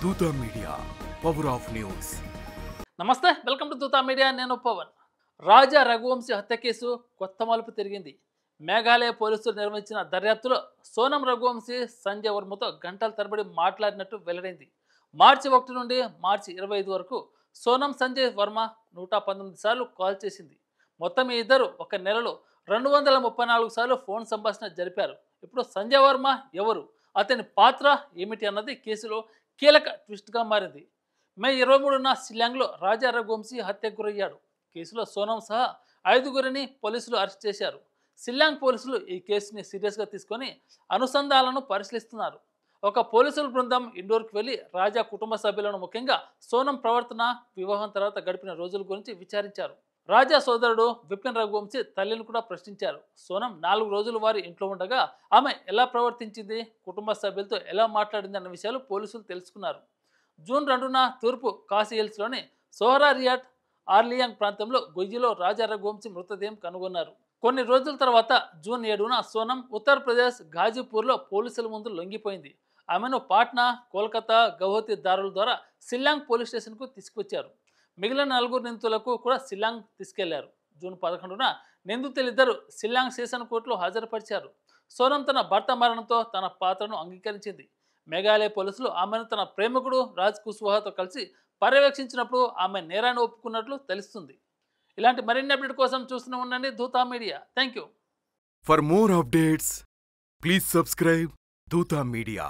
Dootha media power of news. నమస్తే, welcome to Dootha media. నేను పవన్. రాజా రఘువంశీ హత్య కేసు కొత్త మలుపు తిరిగింది. మేఘాలయ పోలీసులు నిర్వహించిన దర్యాప్తులో సోనం రఘువంశీ సంజయ్ వర్మతో గంటల తరబడి మాట్లాడినట్టు వెల్లడైంది. మార్చి 1 నుండి మార్చి 25 వరకు సోనం సంజయ్ వర్మ 119 సార్లు కాల్ చేసింది. మొత్తం ఈ ఇద్దరు ఒక నెలలో 234 సార్లు ఫోన్ సంభాషణ జరిపారు. ఇప్పుడు సంజయ్ వర్మ ఎవరు, అతని పాత్ర ఏమిటి అన్నది కేసులో కీలక ట్విస్ట్గా మారింది. మే 23న షిల్లాంగ్లో రాజా రఘువంశీ హత్యకు గురయ్యాడు. కేసులో సోనం సహా 5గురిని పోలీసులు అరెస్ట్ చేశారు. షిల్లాంగ్ పోలీసులు ఈ కేసుని సీరియస్గా తీసుకొని అనుసంధానాలను పరిశీలిస్తున్నారు. ఒక పోలీసుల బృందం ఇండోర్కి వెళ్లి రాజా కుటుంబ సభ్యులను, ముఖ్యంగా సోనం ప్రవర్తన, వివాహం తర్వాత గడిపిన రోజుల గురించి విచారించారు. రాజా సోదరుడు విపిన్ రఘువంశీ తల్లిని కూడా ప్రశ్నించారు. సోనం 4 రోజులు వారి ఇంట్లో ఉండగా ఆమె ఎలా ప్రవర్తించింది, కుటుంబ సభ్యులతో ఎలా మాట్లాడింది అన్న విషయాలు పోలీసులు తెలుసుకున్నారు. జూన్ 2న తూర్పు కాశీ హిల్స్లోని సోహరా రియాట్ ఆర్లియాంగ్ ప్రాంతంలో గొయ్యిలో రాజా రఘువంశీ మృతదేహం కనుగొన్నారు. కొన్ని రోజుల తర్వాత జూన్ 7న సోనం ఉత్తరప్రదేశ్ ఘాజీపూర్లో పోలీసుల ముందు లొంగిపోయింది. ఆమెను పాట్నా, కోల్కతా, గౌహతి దారుల ద్వారా షిల్లాంగ్ పోలీస్ స్టేషన్కు తీసుకొచ్చారు. మిగిలిన 4 నిందితులకు కూడా షిల్లాంగ్ తీసుకెళ్లారు. జూన్ 11న నిందితులిద్దరూ షిల్లాంగ్ సెషన్ కోర్టులో హాజరుపరిచారు. సోనం తన భర్త మరణంతో తన పాత్రను అంగీకరించింది. మేఘాలయ పోలీసులు ఆమెను తన ప్రేమికుడు రాజ్ కుష్వాహాతో కలిసి పర్యవేక్షించినప్పుడు ఆమె నేరాన్ని ఒప్పుకున్నట్లు తెలుస్తుంది. ఇలాంటి మరిన్ని అప్డేట్ కోసం చూస్తూనే ఉండండి Dootha media. Thank you. For more updates please subscribe Dootha media.